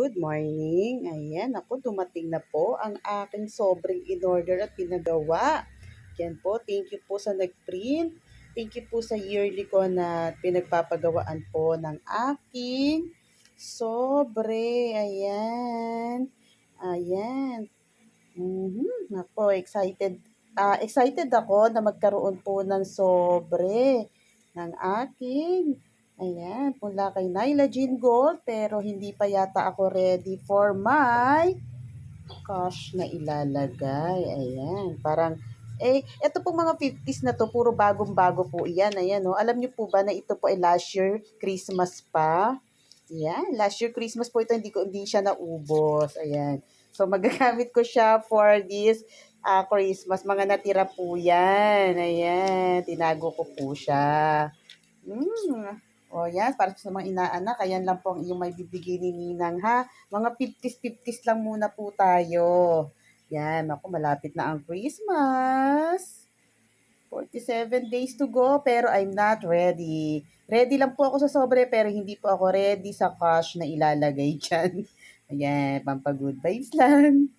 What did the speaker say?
Good morning. Ayan, ako dumating na po ang aking sobrang in-order at pinagawa. Yan po, thank you po sa nag-print. Thank you po sa yearly ko na pinagpapagawaan po ng aking sobre. Ayan. Ayan. Ako, excited. Excited ako na magkaroon po ng sobre ng aking mula kay Nyla Jean Gold, pero hindi pa yata ako ready for my cash na ilalagay. Ayan, parang, ito pong mga 50s na to, puro bagong-bago po iyan. Ayan, no? Alam niyo po ba na ito po ay last year Christmas pa? Ayan, last year Christmas po ito, hindi siya naubos. Ayan. So, magagamit ko siya for this Christmas. Mga natira po yan. Ayan, tinago ko po siya. O yan, para sa mga inaanak, ayan lang po ang iyong may bibigay ni Ninang ha. Mga 50s lang muna po tayo. Yan, ako malapit na ang Christmas. 47 days to go, pero I'm not ready. Ready lang po ako sa sobre, pero hindi po ako ready sa cash na ilalagay dyan. Ayan, pampagood vibes lang.